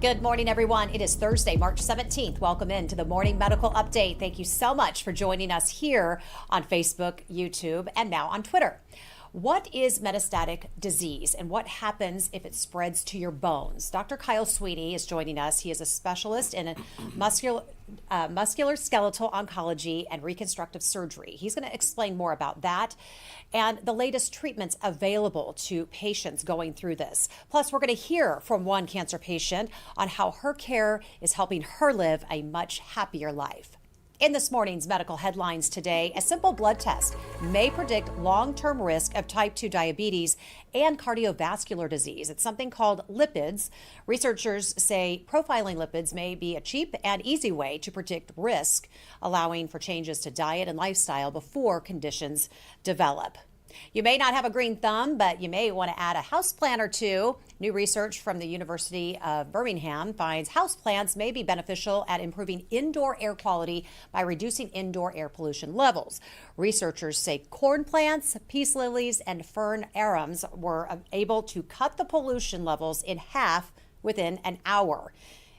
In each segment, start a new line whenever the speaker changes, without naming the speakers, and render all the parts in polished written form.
Good morning, everyone. It is Thursday, March 17th. Welcome in to the Morning Medical Update. Thank you so much for joining us here on Facebook, YouTube, and now on Twitter. What is metastatic disease and what happens if it spreads to your bones? Dr. Kyle Sweeney is joining us. He is a specialist in musculoskeletal oncology and reconstructive surgery. He's going to explain more about that and the latest treatments available to patients going through this. Plus, we're going to hear from one cancer patient on how her care is helping her live a much happier life. In this morning's medical headlines today, a simple blood test may predict long-term risk of type 2 diabetes and cardiovascular disease. It's something called lipids. Researchers say profiling lipids may be a cheap and easy way to predict risk, allowing for changes to diet and lifestyle before conditions develop. You may not have a green thumb, but you may want to add a houseplant or two. New research from the University of Birmingham finds houseplants may be beneficial at improving indoor air quality by reducing indoor air pollution levels. Researchers say corn plants, peace lilies, and fern arums were able to cut the pollution levels in half within an hour.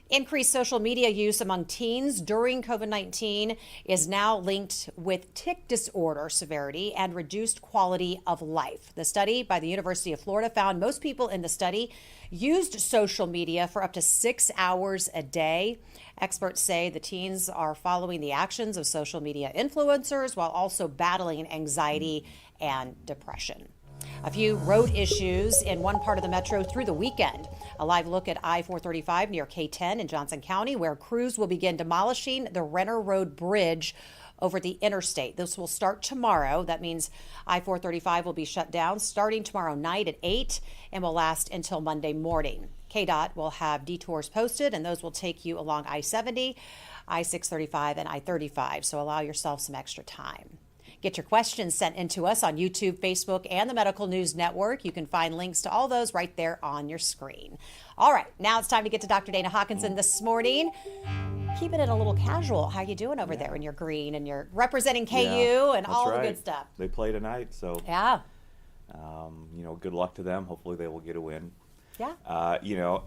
Increased social media use among teens during COVID-19 is now linked with tic disorder severity and reduced quality of life. The study by the University of Florida found most people in the study used social media for up to 6 hours a day. Experts say the teens are following the actions of social media influencers while also battling anxiety and depression. A few road issues in one part of the metro through the weekend. A live look at I-435 near K-10 in Johnson County, where crews will begin demolishing the Renner Road Bridge over the interstate. This will start tomorrow. That means I-435 will be shut down starting tomorrow night at 8 and will last until Monday morning. KDOT will have detours posted, and those will take you along I-70, I-635, and I-35, so allow yourself some extra time. Get your questions sent in to us on YouTube, Facebook, and the Medical News Network. You can find links to all those right there on your screen. All right, now it's time to get to Dr. Dana Hawkinson this morning. Keeping it a little casual. How you doing over there in your green and you're representing KU and all the good stuff?
They play tonight, so
yeah.
Good luck to them. Hopefully they will get a win.
Yeah.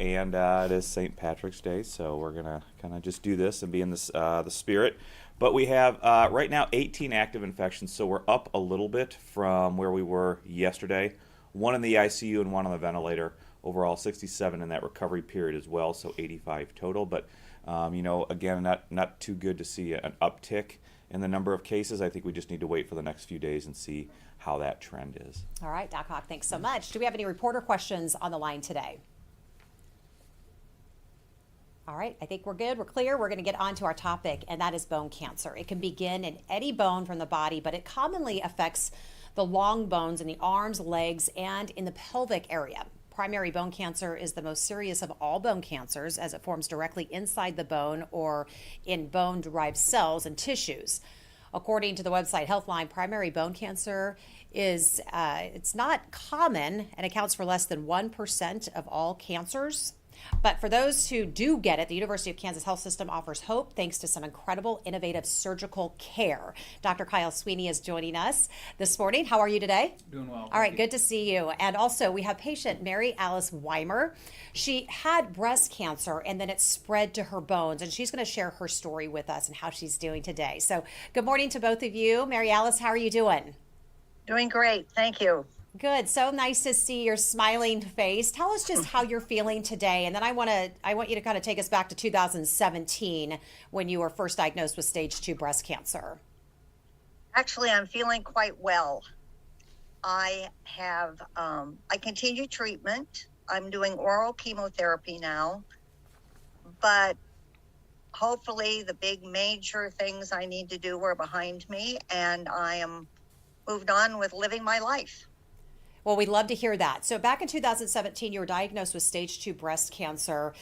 And it is St. Patrick's Day, so we're gonna kind of just do this and be in this the spirit. But we have right now 18 active infections, so we're up a little bit from where we were yesterday. One in the ICU and one on the ventilator. Overall, 67 in that recovery period as well, so 85 total. But again, not too good to see an uptick in the number of cases. I think we just need to wait for the next few days and see how that trend is.
All right, Doc Hawk, thanks so much. Do we have any reporter questions on the line today? All right, I think we're good. We're clear. We're going to get on to our topic, and that is bone cancer. It can begin in any bone from the body, but it commonly affects the long bones in the arms, legs, and in the pelvic area. Primary bone cancer is the most serious of all bone cancers as it forms directly inside the bone or in bone-derived cells and tissues. According to the website Healthline, primary bone cancer is it's not common and accounts for less than 1% of all cancers. But for those who do get it, the University of Kansas Health System offers hope thanks to some incredible, innovative surgical care. Dr. Kyle Sweeney is joining us this morning. How are you today?
Doing well.
All right, good to see you. And also, we have patient Mary Alice Weimer. She had breast cancer, and then it spread to her bones, and she's going to share her story with us and how she's doing today. So good morning to both of you. Mary Alice, how are you doing?
Doing great. Thank you.
Good. So nice to see your smiling face. Tell us just how you're feeling today. And then I want you to kind of take us back to 2017 when you were first diagnosed with stage 2 breast cancer.
Actually, I'm feeling quite well. I continue treatment. I'm doing oral chemotherapy now, but hopefully the big major things I need to do were behind me, and I am moved on with living my life.
Well, we'd love to hear that. So back in 2017, you were diagnosed with stage 2 breast cancer.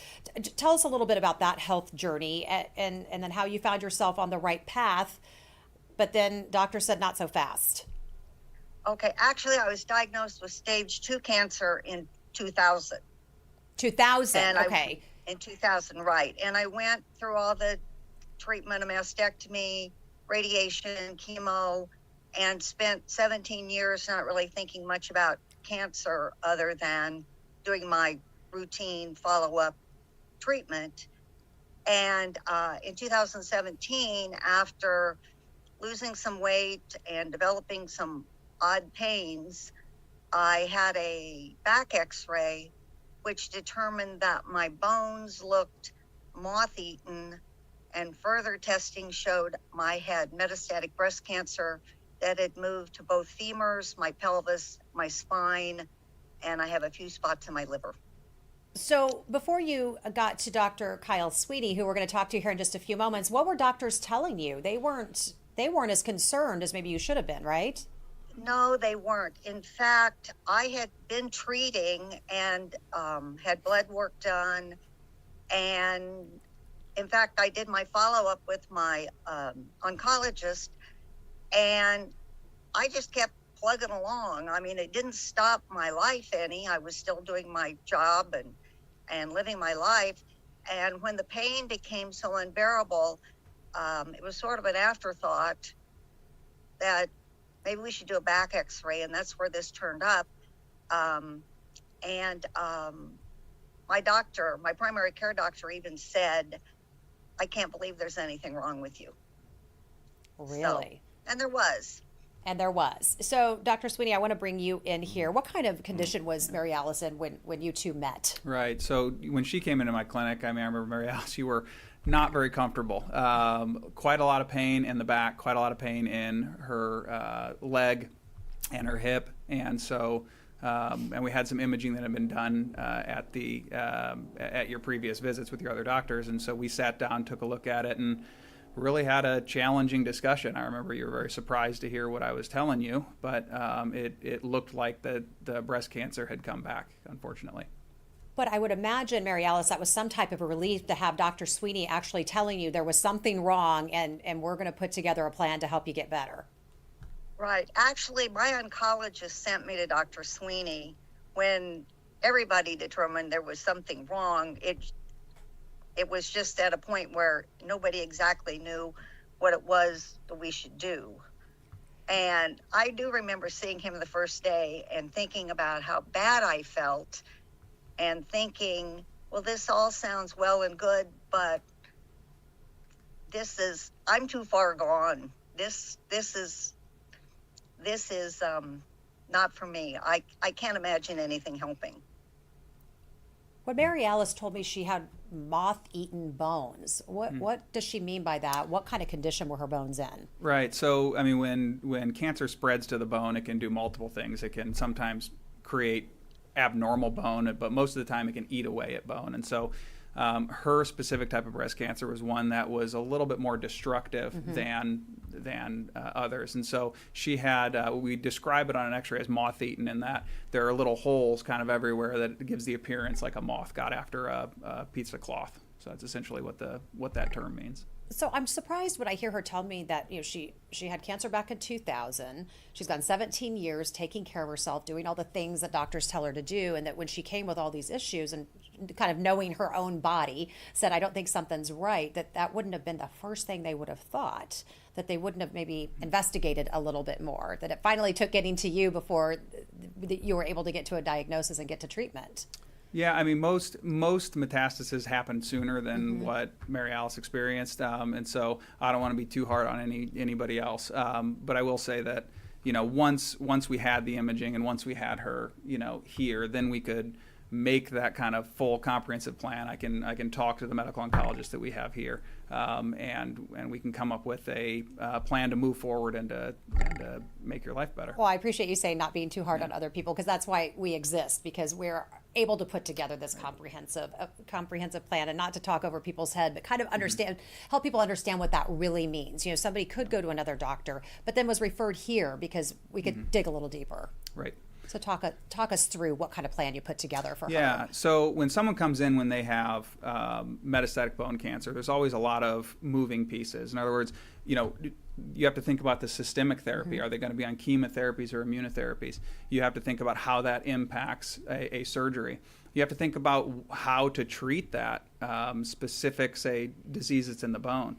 Tell us a little bit about that health journey and then how you found yourself on the right path, but then doctor said not so fast.
Okay, actually, I was diagnosed with stage 2 cancer in 2000.
2000, okay.
In 2000, right. And I went through all the treatment, a mastectomy, radiation, chemo, and spent 17 years not really thinking much about cancer other than doing my routine follow-up treatment. And in 2017, after losing some weight and developing some odd pains, I had a back x-ray, which determined that my bones looked moth-eaten, and further testing showed I had metastatic breast cancer that had moved to both femurs, my pelvis, my spine, and I have a few spots in my liver.
So before you got to Dr. Kyle Sweeney, who we're going to talk to here in just a few moments, what were doctors telling you? They weren't as concerned as maybe you should have been, right?
No, they weren't. In fact, I had been treating and had blood work done. And in fact, I did my follow-up with my oncologist, and I just kept plugging along. I mean, it didn't stop my life any. I was still doing my job and living my life. And when the pain became so unbearable, it was sort of an afterthought that maybe we should do a back x-ray, and that's where this turned up. My doctor, my primary care doctor, even said, I can't believe there's anything wrong with you.
Really?
So, and there was.
And there was. So, Dr. Sweeney, I want to bring you in here. What kind of condition was Mary Alice in when you two met?
Right. So when she came into my clinic, I remember, Mary Alice, you were not very comfortable. Quite a lot of pain in the back, quite a lot of pain in her leg and her hip. And so, and we had some imaging that had been done at your previous visits with your other doctors. And so we sat down, took a look at it, and really had a challenging discussion. I remember you were very surprised to hear what I was telling you, but it looked like the breast cancer had come back, unfortunately.
But I would imagine, Mary Alice, that was some type of a relief to have Dr. Sweeney actually telling you there was something wrong and we're going to put together a plan to help you get better.
Right. Actually, my oncologist sent me to Dr. Sweeney when everybody determined there was something wrong. It was just at a point where nobody exactly knew what it was that we should do. And I do remember seeing him the first day and thinking about how bad I felt and thinking, well, this all sounds well and good, but I'm too far gone. This is not for me. I can't imagine anything helping.
When Mary Alice told me she had moth-eaten bones, what does she mean by that? What kind of condition were her bones in?
Right. So, I mean, when cancer spreads to the bone, it can do multiple things. It can sometimes create abnormal bone, but most of the time it can eat away at bone. And so her specific type of breast cancer was one that was a little bit more destructive than others. And so she had, we describe it on an x-ray as moth-eaten, in that there are little holes kind of everywhere that gives the appearance like a moth got after a piece of cloth. So that's essentially what that term means.
So I'm surprised when I hear her tell me that she had cancer back in 2000. She's gone 17 years taking care of herself, doing all the things that doctors tell her to do, and that when she came with all these issues and kind of knowing her own body, said, I don't think something's right, that wouldn't have been the first thing they would have thought, that they wouldn't have maybe investigated a little bit more, that it finally took getting to you before you were able to get to a diagnosis and get to treatment.
Yeah, I mean, most metastases happen sooner than what Mary Alice experienced, and so I don't want to be too hard on anybody else. But I will say that, once we had the imaging and once we had her, here, then we could make that kind of full comprehensive plan. I can talk to the medical oncologist that we have here, and we can come up with a plan to move forward and to make your life better.
Well, I appreciate you saying not being too hard on other people, because that's why we exist, because we're able to put together this comprehensive plan, and not to talk over people's head, but kind of understand, help people understand what that really means. Somebody could go to another doctor, but then was referred here because we could dig a little deeper.
Right.
So talk us through what kind of plan you put together for her.
Yeah, so when someone comes in when they have metastatic bone cancer, there's always a lot of moving pieces. In other words, you have to think about the systemic therapy. Are they going to be on chemotherapies or immunotherapies? You have to think about how that impacts a surgery. You have to think about how to treat that specific, say, disease that's in the bone.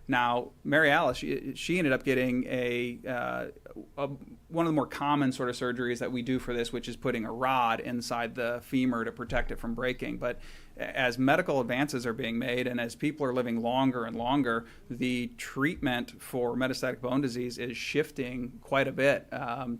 Now, Mary Alice, she ended up getting one of the more common sort of surgeries that we do for this, which is putting a rod inside the femur to protect it from breaking. But as medical advances are being made and as people are living longer and longer, the treatment for metastatic bone disease is shifting quite a bit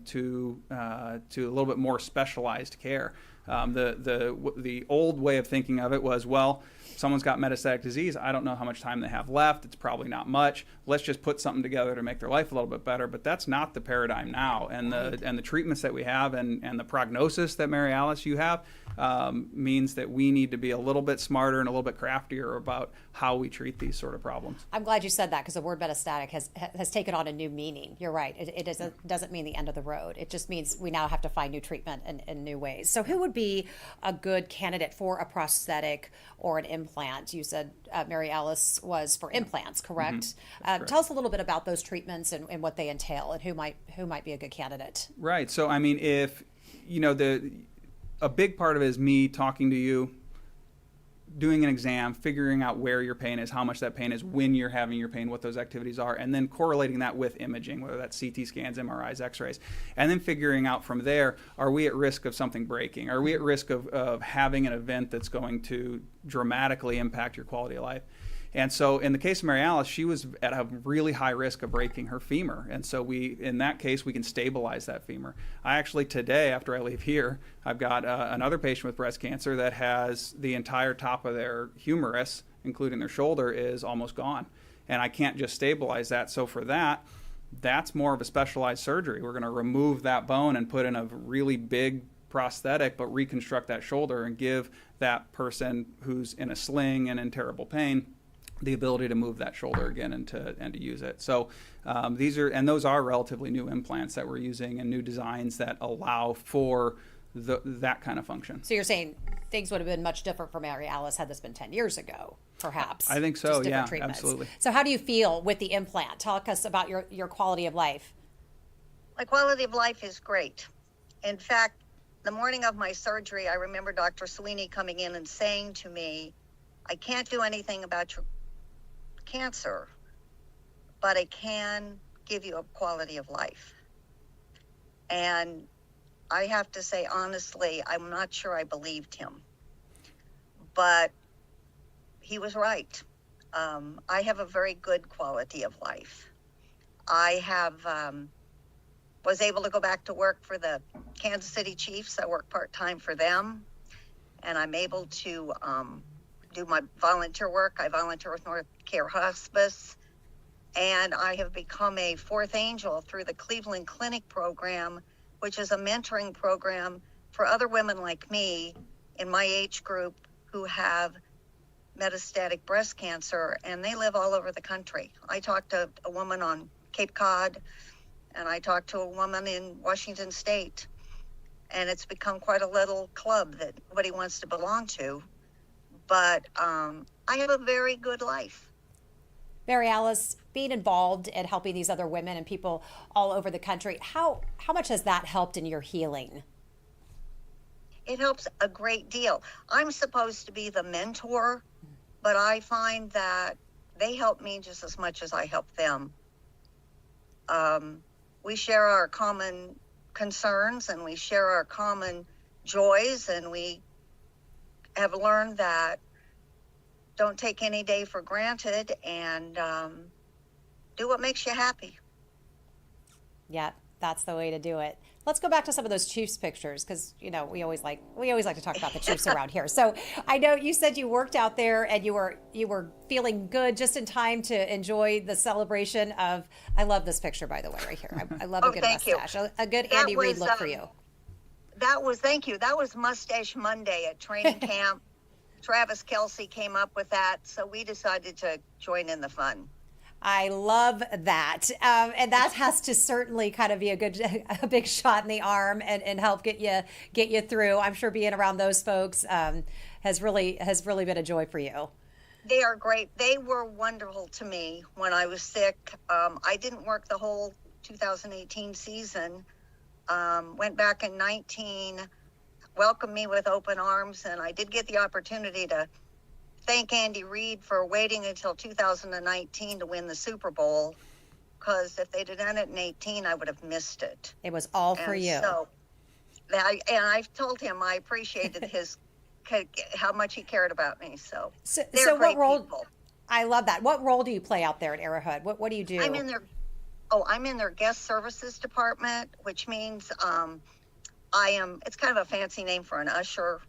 to a little bit more specialized care. The old way of thinking of it was, well, someone's got metastatic disease. I don't know how much time they have left. It's probably not much. Let's just put something together to make their life a little bit better. But that's not the paradigm now. And the treatments that we have and the prognosis that Mary Alice you have means that we need to be a little bit smarter and a little bit craftier about how we treat these sort of problems.
I'm glad you said that, because the word metastatic has taken on a new meaning. You're right. It doesn't mean the end of the road. It just means we now have to find new treatment in new ways. So who would be a good candidate for a prosthetic or an implant? You said Mary Alice was for implants, correct?
Correct.
Tell us a little bit about those treatments and what they entail, and who might be a good candidate.
Right. So, I mean, if, a big part of it is me talking to you, doing an exam, figuring out where your pain is, how much that pain is, when you're having your pain, what those activities are, and then correlating that with imaging, whether that's CT scans, MRIs, X-rays, and then figuring out from there, are we at risk of something breaking? Are we at risk of having an event that's going to dramatically impact your quality of life? And so in the case of Mary Alice, she was at a really high risk of breaking her femur. And so in that case, we can stabilize that femur. I actually today, after I leave here, I've got another patient with breast cancer that has the entire top of their humerus, including their shoulder, is almost gone. And I can't just stabilize that. So for that, that's more of a specialized surgery. We're going to remove that bone and put in a really big prosthetic, but reconstruct that shoulder and give that person who's in a sling and in terrible pain the ability to move that shoulder again and to use it. So those are relatively new implants that we're using and new designs that allow for that kind of function.
So you're saying things would have been much different for Mary Alice had this been 10 years ago, perhaps?
I think so,
Just different
yeah,
treatments.
absolutely.
So how do you feel with the implant? Talk us about your quality of life.
My quality of life is great. In fact, the morning of my surgery, I remember Dr. Sweeney coming in and saying to me, I can't do anything about your cancer, but I can give you a quality of life. And I have to say, honestly, I'm not sure I believed him, but he was right. I have a very good quality of life. I was able to go back to work for the Kansas City Chiefs. I work part-time for them, and I'm able to do my volunteer work. I volunteer with North Care Hospice, and I have become a fourth angel through the Cleveland Clinic program, which is a mentoring program for other women like me in my age group who have metastatic breast cancer, and they live all over the country. I talked to a woman on Cape Cod, and I talked to a woman in Washington State, and it's become quite a little club that nobody wants to belong to. But I have a very good life.
Mary Alice, being involved in helping these other women and people all over the country, how much has that helped in your healing?
It helps a great deal. I'm supposed to be the mentor, but I find that they help me just as much as I help them. We share our common concerns and we share our common joys, and we have learned that don't take any day for granted, and do what makes you happy.
Yeah, that's the way to do it. Let's go back to some of those Chiefs pictures, because we always like to talk about the Chiefs around here. So I know you said you worked out there and you were feeling good just in time to enjoy the celebration of. I love this picture, by the way, right here. I love a good mustache, a good Andy Reid look for you.
Thank you. That was Mustache Monday at training camp. Travis Kelsey came up with that, so we decided to join in the fun.
I love that. And that has to certainly kind of be a big shot in the arm and help get you through. I'm sure being around those folks has really been a joy for you.
They are great. They were wonderful to me when I was sick. I didn't work the whole 2018 season. Went back in 19, welcomed me with open arms, and I did get the opportunity to thank Andy Reid for waiting until 2019 to win the Super Bowl. because if they'd have done it in 18, I would have missed it.
It was all for
And
you.
So, I've told him I appreciated how much he cared about me. So, they're
So
great
what role?
people.
I love that. What role do you play out there at Arrowhead? What do you do?
I'm in their guest services department, which means it's kind of a fancy name for an usher.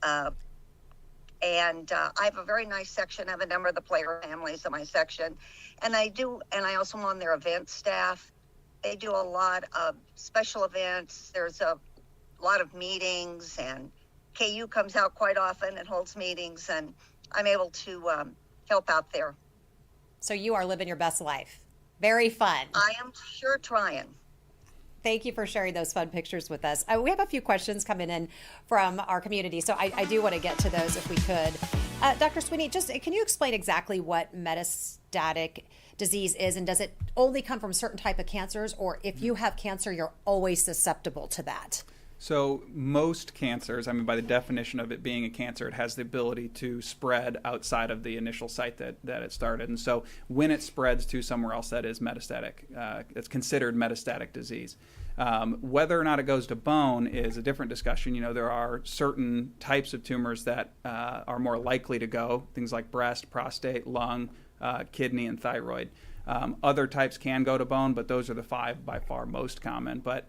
And I have a very nice section. I have a number of the player families in my section. And I also am on their event staff. They do a lot of special events. There's a lot of meetings, and KU comes out quite often and holds meetings, and I'm able to help out there.
So you are living your best life. Very fun.
I am sure trying.
Thank you for sharing those fun pictures with us. We have a few questions coming in from our community, so I do want to get to those if we could. Dr. Sweeney, just can you explain exactly what metastatic disease is, and does it only come from certain type of cancers, or if you have cancer, you're always susceptible to that?
So most cancers, I mean, by the definition of it being a cancer, it has the ability to spread outside of the initial site that it started. And so when it spreads to somewhere else, that is metastatic. It's considered metastatic disease. Whether or not it goes to bone is a different discussion. You know, there are certain types of tumors that are more likely to go, things like breast, prostate, lung, kidney, and thyroid. Other types can go to bone, but those are the 5 by far most common. But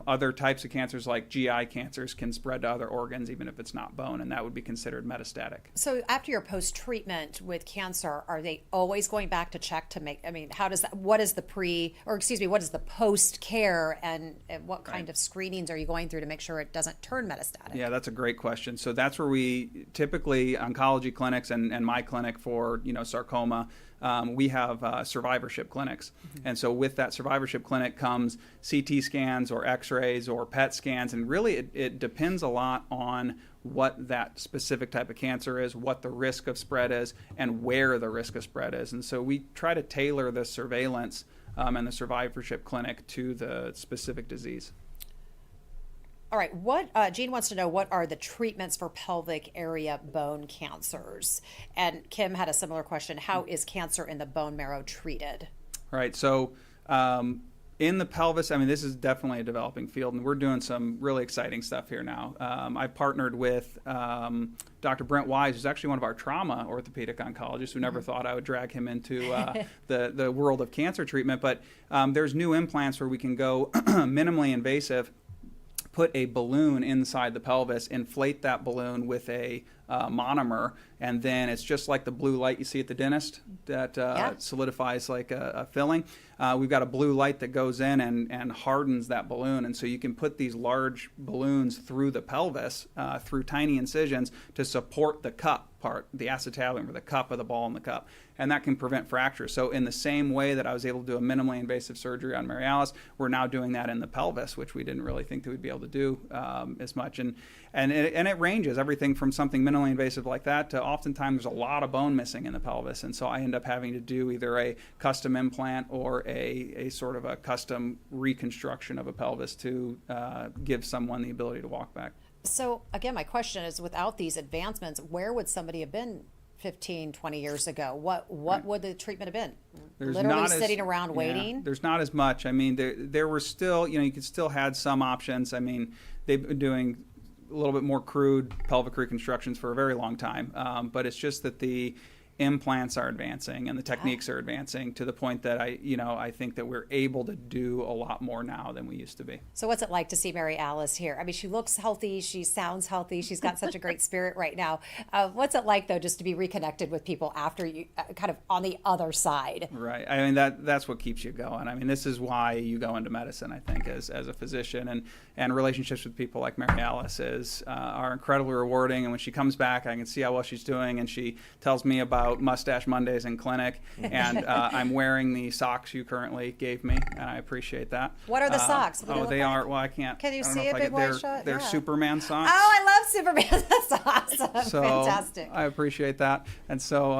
other types of cancers like GI cancers can spread to other organs even if it's not bone, and that would be considered metastatic.
So after your post-treatment with cancer, are they always going back to check to make, I mean, how does that, what is the what is the post-care, and what kind of screenings are you going through to make sure it doesn't turn metastatic?
Yeah, that's a great question. So that's where we typically, oncology clinics and my clinic for, sarcoma, we have survivorship clinics. Mm-hmm. And so with that survivorship clinic comes CT scans or x-rays or PET scans. And really it depends a lot on what that specific type of cancer is, what the risk of spread is, and where the risk of spread is. And so we try to tailor the surveillance and the survivorship clinic to the specific disease.
All right, Jean wants to know, what are the treatments for pelvic area bone cancers? And Kim had a similar question. How is cancer in the bone marrow treated?
All right, so in the pelvis, I mean, this is definitely a developing field, and we're doing some really exciting stuff here now. I partnered with Dr. Brent Wise, who's actually one of our trauma orthopedic oncologists, who never thought I would drag him into the world of cancer treatment. But there's new implants where we can go minimally invasive, put a balloon inside the pelvis, inflate that balloon with a monomer, and then it's just like the blue light you see at the dentist that solidifies like a filling. We've got a blue light that goes in and hardens that balloon, and so you can put these large balloons through the pelvis through tiny incisions to support the cup part, the acetabular, or the cup of the ball in the cup, and that can prevent fractures. So in the same way that I was able to do a minimally invasive surgery on Mary Alice, we're now doing that in the pelvis, which we didn't really think that we'd be able to do as much. And it ranges everything from something minimally invasive like that to oftentimes there's a lot of bone missing in the pelvis, and so I end up having to do either a custom implant or a sort of a custom reconstruction of a pelvis to give someone the ability to walk back.
So again, my question is, without these advancements, where would somebody have been 15, 20 years ago? What would the treatment have been?
There's
literally sitting around waiting?
There's not as much. I mean, there were still, you could still had some options. I mean, they've been doing a little bit more crude pelvic reconstructions for a very long time, but it's just that the implants are advancing and the techniques are advancing to the point that I think that we're able to do a lot more now than we used to be.
So what's it like to see Mary Alice here? I mean, she looks healthy, she sounds healthy, she's got such a great spirit right now. What's it like, though, just to be reconnected with people after you kind of on the other side?
Right. I mean, that's what keeps you going. I mean, this is why you go into medicine, I think, as a physician, and relationships with people like Mary Alice are incredibly rewarding. And when she comes back, I can see how well she's doing, and she tells me about Mustache Mondays in clinic, and I'm wearing the socks you currently gave me, and I appreciate that.
What are the socks?
They are, well, I can't.
Can you
I don't
see
know if
a
I
big
can-
white shot?
They're
Yeah.
Superman socks.
Oh, I love Superman socks. That's
So
fantastic.
I appreciate that. And so,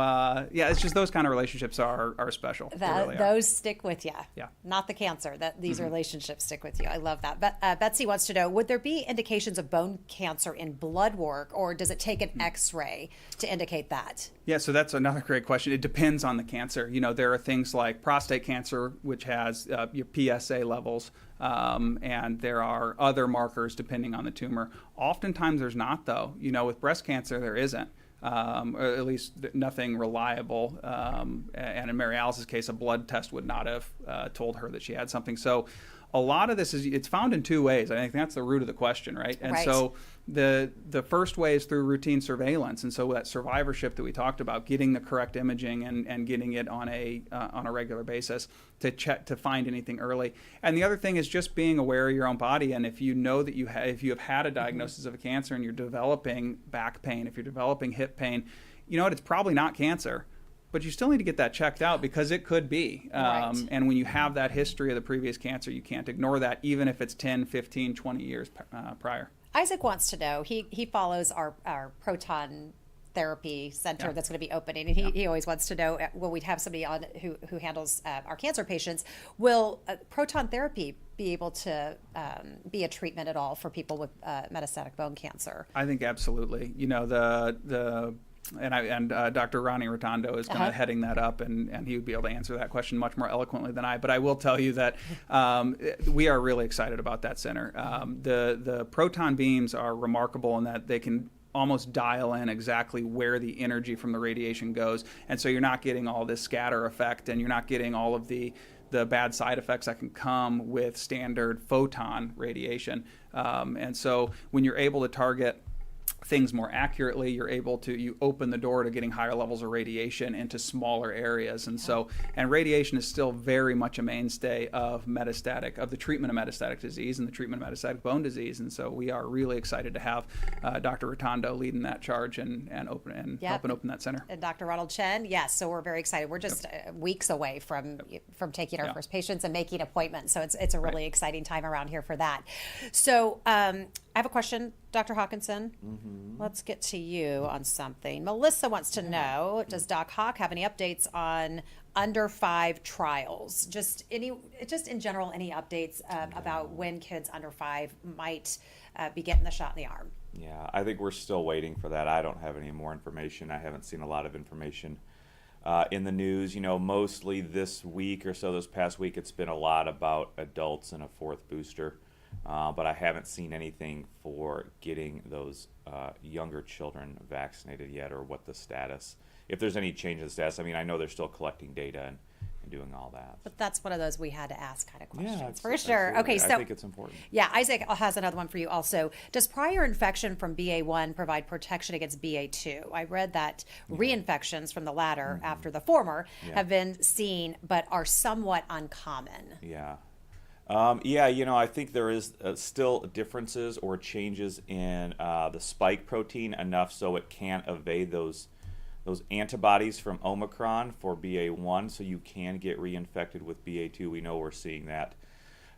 yeah, it's just those kind of relationships are special. They really are.
Those stick with you.
Yeah.
Not the cancer. That these relationships stick with you. I love that. But Betsy wants to know: would there be indications of bone cancer in blood work, or does it take an X-ray to indicate that?
Yeah, so that's another great question. It depends on the cancer. There are things like prostate cancer, which has your PSA levels, and there are other markers depending on the tumor. Oftentimes there's not, though. With breast cancer, there isn't, or at least nothing reliable. And in Mary Alice's case, a blood test would not have told her that she had something. So a lot of this it's found in two ways. I think that's the root of the question, right? And so the first way is through routine surveillance, and so that survivorship that we talked about, getting the correct imaging and getting it on a regular basis to check to find anything early. And the other thing is just being aware of your own body, and if you know that if you have had a diagnosis of a cancer and you're developing back pain, if you're developing hip pain, it's probably not cancer. But you still need to get that checked out because it could be. And when you have that history of the previous cancer, you can't ignore that, even if it's 10, 15, 20 years prior.
Isaac wants to know, he follows our Proton therapy center that's going to be opening, and he always wants to know, will we have somebody on who handles our cancer patients, will proton therapy be able to be a treatment at all for people with metastatic bone cancer?
I think absolutely. And Dr. Ronnie Rotondo is kind of heading that up, and he would be able to answer that question much more eloquently than I. But I will tell you that we are really excited about that center. The proton beams are remarkable in that they can almost dial in exactly where the energy from the radiation goes, and so you're not getting all this scatter effect, and you're not getting all of the bad side effects that can come with standard photon radiation. And so when you're able to target things more accurately, you open the door to getting higher levels of radiation into smaller areas. And radiation is still very much a mainstay of the treatment of metastatic disease and the treatment of metastatic bone disease. And so we are really excited to have Dr. Rotondo leading that charge and helping open that center.
And Dr. Ronald Chen, yes, so we're very excited. We're just weeks away from taking our first patients and making appointments. So it's a really exciting time around here for that. So I have a question, Dr. Hawkinson. Let's get to you on something. Melissa wants to know, does Doc Hawk have any updates on under 5 trials? Just in general, any updates about when kids under 5 might be getting the shot in the arm?
Yeah, I think we're still waiting for that. I don't have any more information. I haven't seen a lot of information in the news. Mostly this week or so, this past week, it's been a lot about adults and a 4th booster. But I haven't seen anything for getting those younger children vaccinated yet, or what the status, if there's any change in the status. I mean, I know they're still collecting data and doing all that.
But that's one of those we had to ask kind of questions,
Yeah,
for sure.
Absolutely.
Okay, so
I think it's important.
Yeah, Isaac has another one for you also. Does prior infection from BA1 provide protection against BA2? I read that reinfections from the latter after the former have been seen, but are somewhat uncommon.
Yeah. I think there is still differences or changes in the spike protein enough so it can't evade those antibodies from Omicron for BA1, so you can get reinfected with BA2. We know we're seeing that.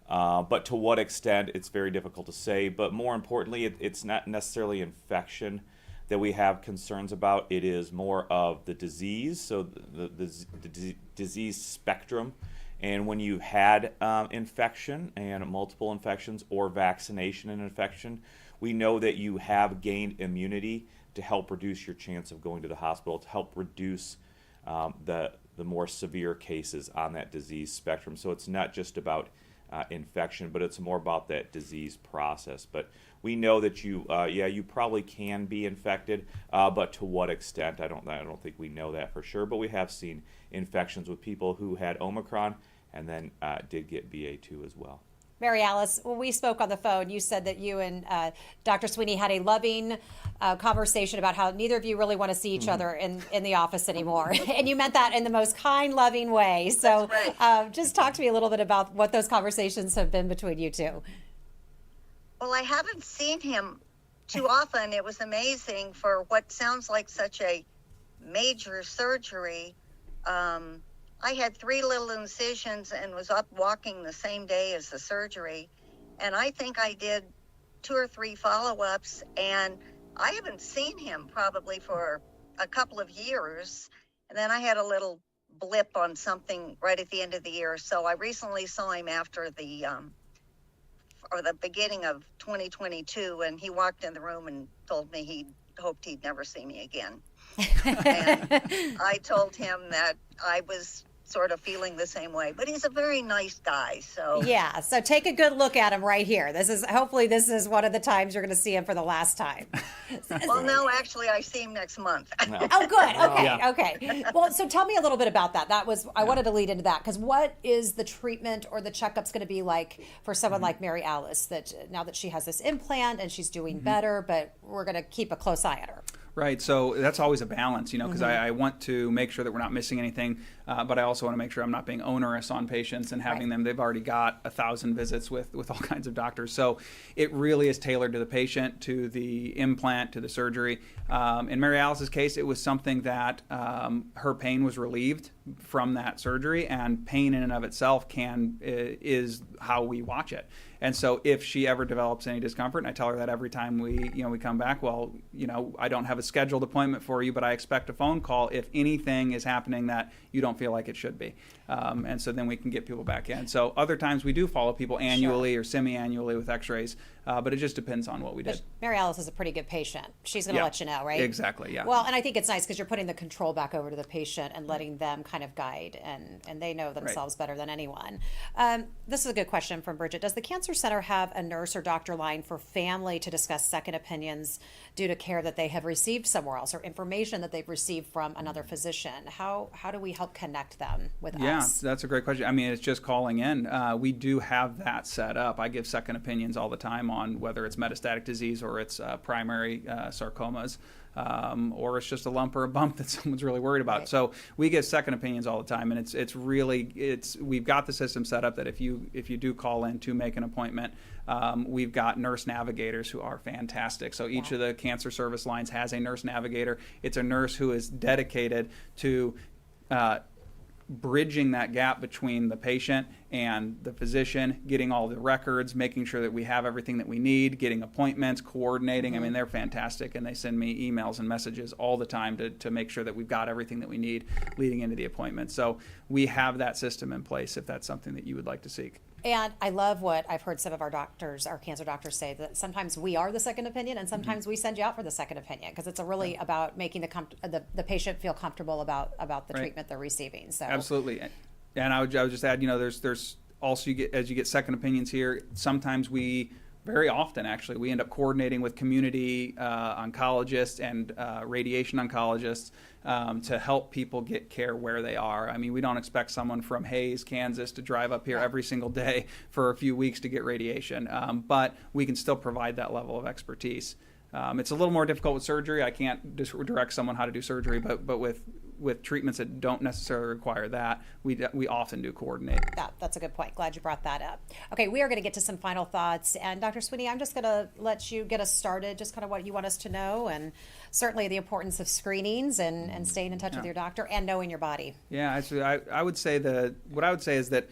But to what extent, it's very difficult to say. But more importantly, it's not necessarily infection that we have concerns about. It is more of the disease, so the disease spectrum. And when you had infection and multiple infections or vaccination and infection, we know that you have gained immunity to help reduce your chance of going to the hospital, to help reduce the more severe cases on that disease spectrum. So it's not just about infection, but it's more about that disease process. But we know that you probably can be infected, but to what extent, I don't think we know that for sure. But we have seen infections with people who had Omicron and then did get BA2 as well.
Mary Alice, when we spoke on the phone, you said that you and Dr. Sweeney had a loving conversation about how neither of you really want to see each other in the office anymore. And you meant that in the most kind, loving way. So just talk to me a little bit about what those conversations have been between you two.
Well, I haven't seen him too often. It was amazing for what sounds like such a major surgery. I had 3 little incisions and was up walking the same day as the surgery. And I think I did 2 or 3 follow-ups, and I haven't seen him probably for a couple of years. And then I had a little blip on something right at the end of the year. So I recently saw him after the beginning of 2022, and he walked in the room and told me he hoped he'd never see me again. And I told him that I was sort of feeling the same way, but he's a very nice guy. So
Yeah, so take a good look at him right here. Hopefully this is one of the times you're going to see him for the last time.
well, no, actually I see him next month.
Oh, good. Okay.
Yeah.
Okay. Well, so tell me a little bit about that. I wanted to lead into that, because what is the treatment or the checkups going to be like for someone like Mary Alice, that now that she has this implant and she's doing better, but we're going to keep a close eye on her?
Right, so that's always a balance, because I want to make sure that we're not missing anything, but I also want to make sure I'm not being onerous on patients and having them, they've already got 1,000 visits with all kinds of doctors. So it really is tailored to the patient, to the implant, to the surgery. In Mary Alice's case, it was something that her pain was relieved from that surgery, and pain in and of itself is how we watch it. And so if she ever develops any discomfort, and I tell her that every time we come back, well, I don't have a scheduled appointment for you, but I expect a phone call if anything is happening that you don't feel like it should be. And so then we can get people back in. So other times we do follow people annually or semi-annually with x-rays, but it just depends on what we did.
But Mary Alice is a pretty good patient. She's going to let you know, right?
Exactly, yeah.
Well, and I think it's nice because you're putting the control back over to the patient and letting them kind of guide, and they know themselves better than anyone. This is a good question from Bridget. Does the Cancer Center have a nurse or doctor line for family to discuss second opinions due to care that they have received somewhere else or information that they've received from another physician? How do we help connect them with us?
Yeah, that's a great question. I mean, it's just calling in. We do have that set up. I give second opinions all the time on whether it's metastatic disease or it's primary sarcomas. Or it's just a lump or a bump that someone's really worried about. Right. So we get second opinions all the time, and we've got the system set up that if you do call in to make an appointment, we've got nurse navigators who are fantastic. So each of the cancer service lines has a nurse navigator. It's a nurse who is dedicated to bridging that gap between the patient and the physician, getting all the records, making sure that we have everything that we need, getting appointments, coordinating. I mean, they're fantastic, and they send me emails and messages all the time to make sure that we've got everything that we need leading into the appointment. So we have that system in place if that's something that you would like to seek.
And I love what I've heard some of our cancer doctors say, that sometimes we are the second opinion and sometimes we send you out for the second opinion, because it's really about making the patient feel comfortable about the treatment they're receiving. So
absolutely. And I would just add, there's also, as you get second opinions here, sometimes very often actually, we end up coordinating with community oncologists and radiation oncologists to help people get care where they are. I mean, we don't expect someone from Hayes, Kansas to drive up here every single day for a few weeks to get radiation, but we can still provide that level of expertise. It's a little more difficult with surgery. I can't direct someone how to do surgery, but with treatments that don't necessarily require that, we often do coordinate.
That's a good point. Glad you brought that up. Okay, we are going to get to some final thoughts. And Dr. Sweeney, I'm just going to let you get us started, just kind of what you want us to know, and certainly the importance of screenings and staying in touch with your doctor and knowing your body.
Yeah, I would say what I would say is that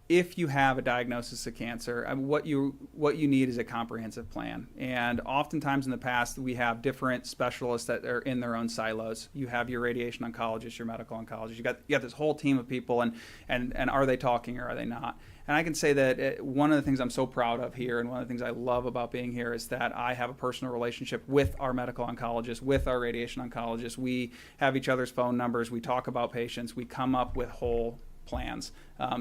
if you have a diagnosis of cancer, what you need is a comprehensive plan. And oftentimes in the past, we have different specialists that are in their own silos. You have your radiation oncologist, your medical oncologist. You got this whole team of people, and are they talking or are they not? And I can say that one of the things I'm so proud of here, and one of the things I love about being here, is that I have a personal relationship with our medical oncologist, with our radiation oncologist. We have each other's phone numbers. We talk about patients. We come up with whole plans,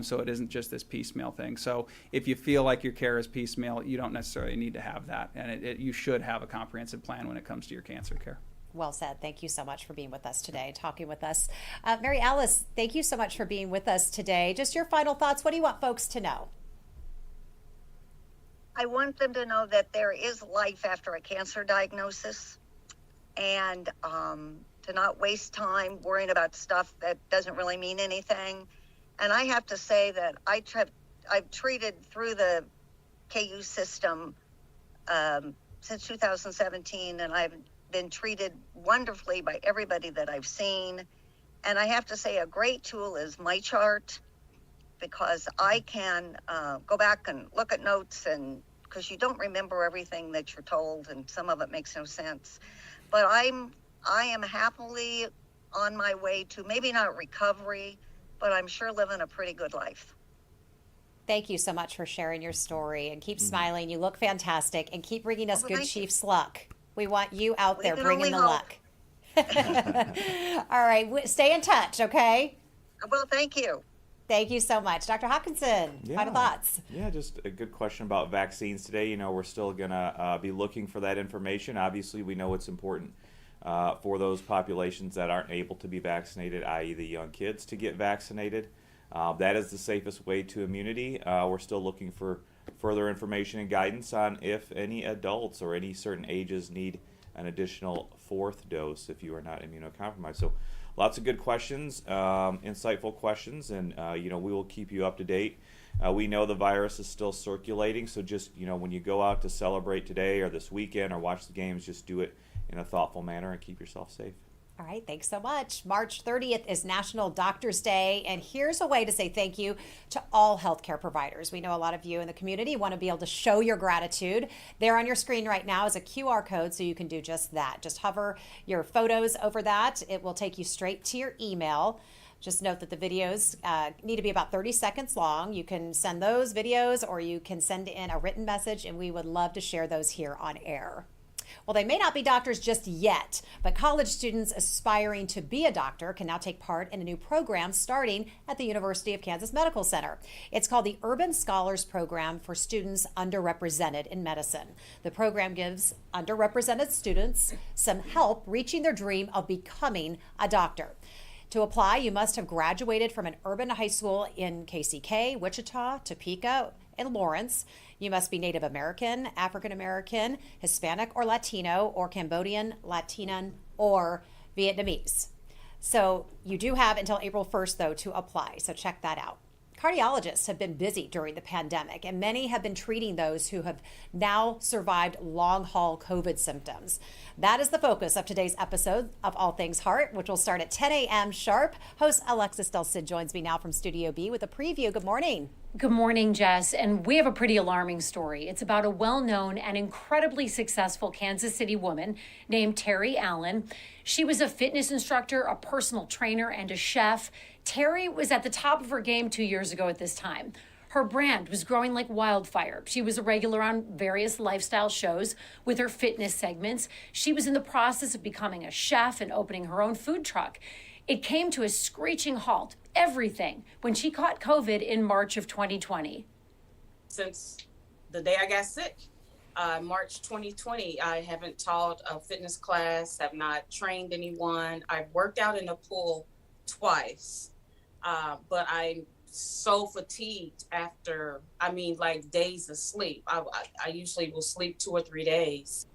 so it isn't just this piecemeal thing. So if you feel like your care is piecemeal, you don't necessarily need to have that, and you should have a comprehensive plan when it comes to your cancer care.
Well said. Thank you so much for being with us today, talking with us. Mary Alice, thank you so much for being with us today. Just your final thoughts. What do you want folks to know?
I want them to know that there is life after a cancer diagnosis, and to not waste time worrying about stuff that doesn't really mean anything. And I have to say that I've treated through the KU system since 2017, and I've been treated wonderfully by everybody that I've seen. And I have to say a great tool is MyChart, because I can go back and look at notes and because you don't remember everything that you're told, and some of it makes no sense. But I am happily on my way to maybe not recovery, but I'm sure living a pretty good life.
Thank you so much for sharing your story, and keep smiling. You look fantastic, and keep bringing us good Chiefs luck. We want you out there bringing the luck. All right, stay in touch, okay?
Well, thank you.
Thank you so much. Dr. Hawkinson, final thoughts?
Yeah, just a good question about vaccines today. We're still going to be looking for that information. Obviously, we know it's important for those populations that aren't able to be vaccinated, i.e. the young kids, to get vaccinated. That is the safest way to immunity. We're still looking for further information and guidance on if any adults or any certain ages need an additional 4th dose if you are not immunocompromised. So lots of good questions, insightful questions, and we will keep you up to date. We know the virus is still circulating, so just when you go out to celebrate today or this weekend or watch the games, just do it in a thoughtful manner and keep yourself safe.
All right, thanks so much. March 30th is National Doctors Day, and here's a way to say thank you to all healthcare providers. We know a lot of you in the community want to be able to show your gratitude. There on your screen right now is a QR code, so you can do just that. Just hover your photos over that. It will take you straight to your email. Just note that the videos need to be about 30 seconds long. You can send those videos, or you can send in a written message, and we would love to share those here on air. Well, they may not be doctors just yet, but college students aspiring to be a doctor can now take part in a new program starting at the University of Kansas Medical Center. It's called the Urban Scholars Program for students underrepresented in medicine. The program gives underrepresented students some help reaching their dream of becoming a doctor. To apply, you must have graduated from an urban high school in KCK, Wichita, Topeka, and Lawrence. You must be Native American, African American, Hispanic or Latino, or Cambodian, Latinan, or Vietnamese. So you do have until April 1st, though, to apply. So check that out. Cardiologists have been busy during the pandemic, and many have been treating those who have now survived long-haul COVID symptoms. That is the focus of today's episode of All Things Heart, which will start at 10 a.m. sharp. Host Alexis Del Cid joins me now from Studio B with a preview. Good morning.
Good morning, Jess. And we have a pretty alarming story. It's about a well-known and incredibly successful Kansas City woman named Terry Allen. She was a fitness instructor, a personal trainer, and a chef. Terry was at the top of her game 2 years ago at this time. Her brand was growing like wildfire. She was a regular on various lifestyle shows with her fitness segments. She was in the process of becoming a chef and opening her own food truck. It came to a screeching halt, everything, when she caught COVID in March of 2020.
Since the day I got sick, March 2020, I haven't taught a fitness class, have not trained anyone. I've worked out in the pool twice, but I'm so fatigued after, like days of sleep. I usually will sleep 2 or 3 days.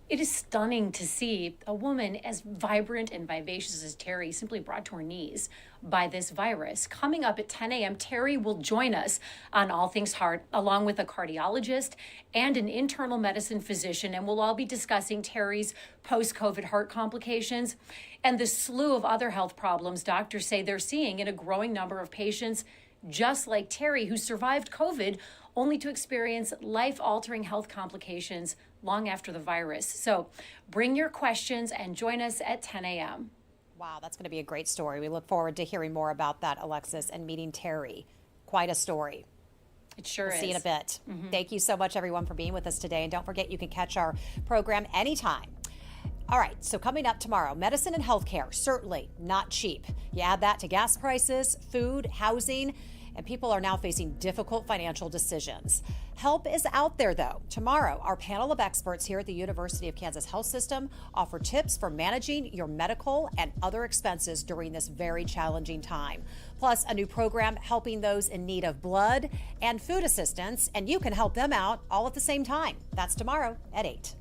It is stunning to see a woman as vibrant and vivacious as Terry simply brought to her knees by this virus. Coming up at 10 a.m., Terry will join us on All Things Heart, along with a cardiologist and an internal medicine physician, and we'll all be discussing Terry's post-COVID heart complications and the slew of other health problems doctors say they're seeing in a growing number of patients just like Terry, who survived COVID only to experience life-altering health complications long after the virus. So bring your questions and join us at 10 a.m.
Wow, that's going to be a great story. We look forward to hearing more about that, Alexis, and meeting Terry. Quite a story.
It sure is.
See you in a bit. Thank you so much, everyone, for being with us today. And don't forget, you can catch our program anytime. All right, so coming up tomorrow, medicine and healthcare, certainly not cheap. You add that to gas prices, food, housing, and people are now facing difficult financial decisions. Help is out there, though. Tomorrow, our panel of experts here at the University of Kansas Health System offer tips for managing your medical and other expenses during this very challenging time. Plus, a new program helping those in need of blood and food assistance, and you can help them out all at the same time. That's tomorrow at 8.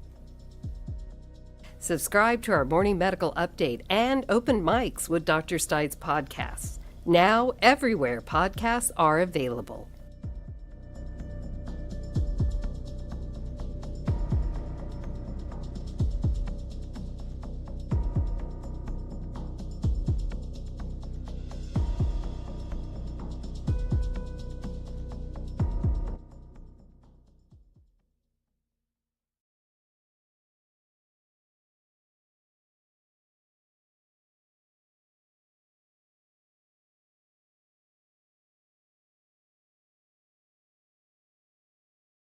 Subscribe to our morning medical update and open mics with Dr. Stites podcasts. Now, everywhere podcasts are available.